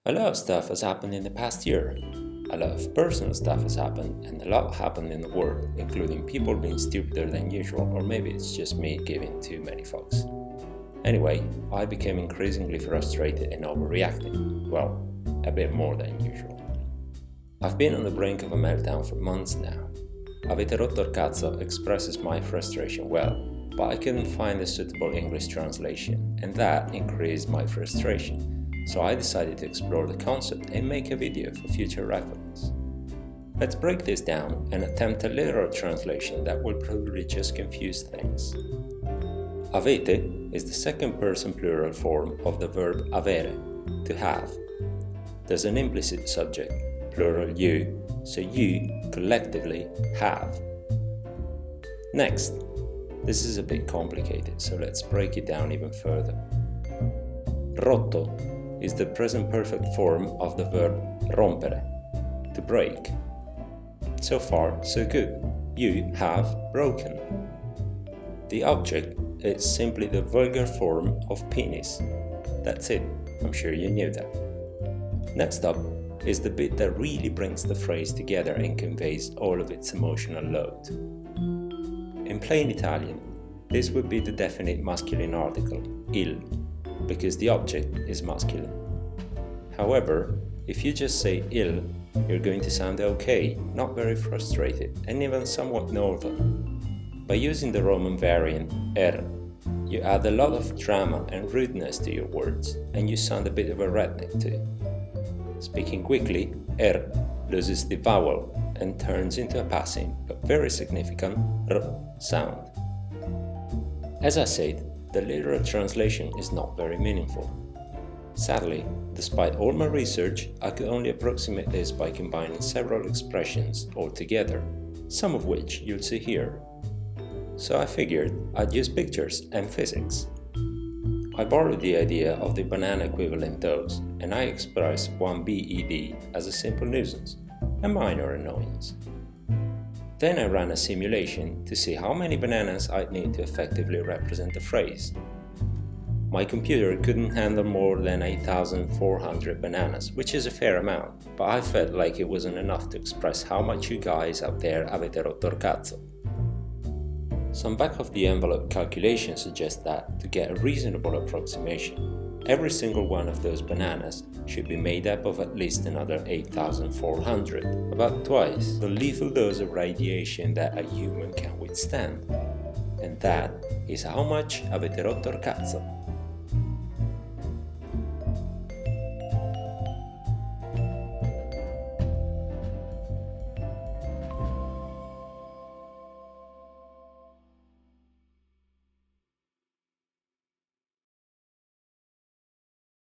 A lot of stuff has happened in the past year. A lot of personal stuff has happened, and a lot happened in the world, including people being stupider than usual, or maybe it's just me giving too many fucks. Anyway, I became increasingly frustrated and overreacting. Well, a bit more than usual. I've been on the brink of a meltdown for months now. Avete rotto il cazzo expresses my frustration well, but I couldn't find a suitable English translation, and that increased my frustration. So I decided to explore the concept and make a video for future reference. Let's break this down and attempt a literal translation that will probably just confuse things. Avete is the second person plural form of the verb avere, to have. There's an implicit subject, plural you, so you collectively have. Next, this is a bit complicated, so let's break it down even further. Rotto is the present perfect form of the verb rompere, to break. So far, so good. You have broken. The object is simply the vulgar form of penis. That's it. I'm sure you knew that. Next up is the bit that really brings the phrase together and conveys all of its emotional load. In plain Italian, this would be the definite masculine article, il, because the object is masculine. However, if you just say il, you're going to sound okay, not very frustrated, and even somewhat northern. By using the Roman variant er, you add a lot of drama and rudeness to your words, and you sound a bit of a redneck too. Speaking quickly, er loses the vowel and turns into a passing but very significant r sound. As I said, the literal translation is not very meaningful. Sadly, despite all my research, I could only approximate this by combining several expressions all together, some of which you'll see here. So I figured I'd use pictures and physics. I borrowed the idea of the banana equivalent dose, and I expressed 1BED as a simple nuisance, a minor annoyance. Then I ran a simulation to see how many bananas I'd need to effectively represent the phrase. My computer couldn't handle more than 8,400 bananas, which is a fair amount, but I felt like it wasn't enough to express how much you guys out there avete rotto il cazzo. Some back-of-the-envelope calculations suggest that, to get a reasonable approximation, every single one of those bananas should be made up of at least another 8,400, about twice the lethal dose of radiation that a human can withstand. And that is how much avete rotto il cazzo.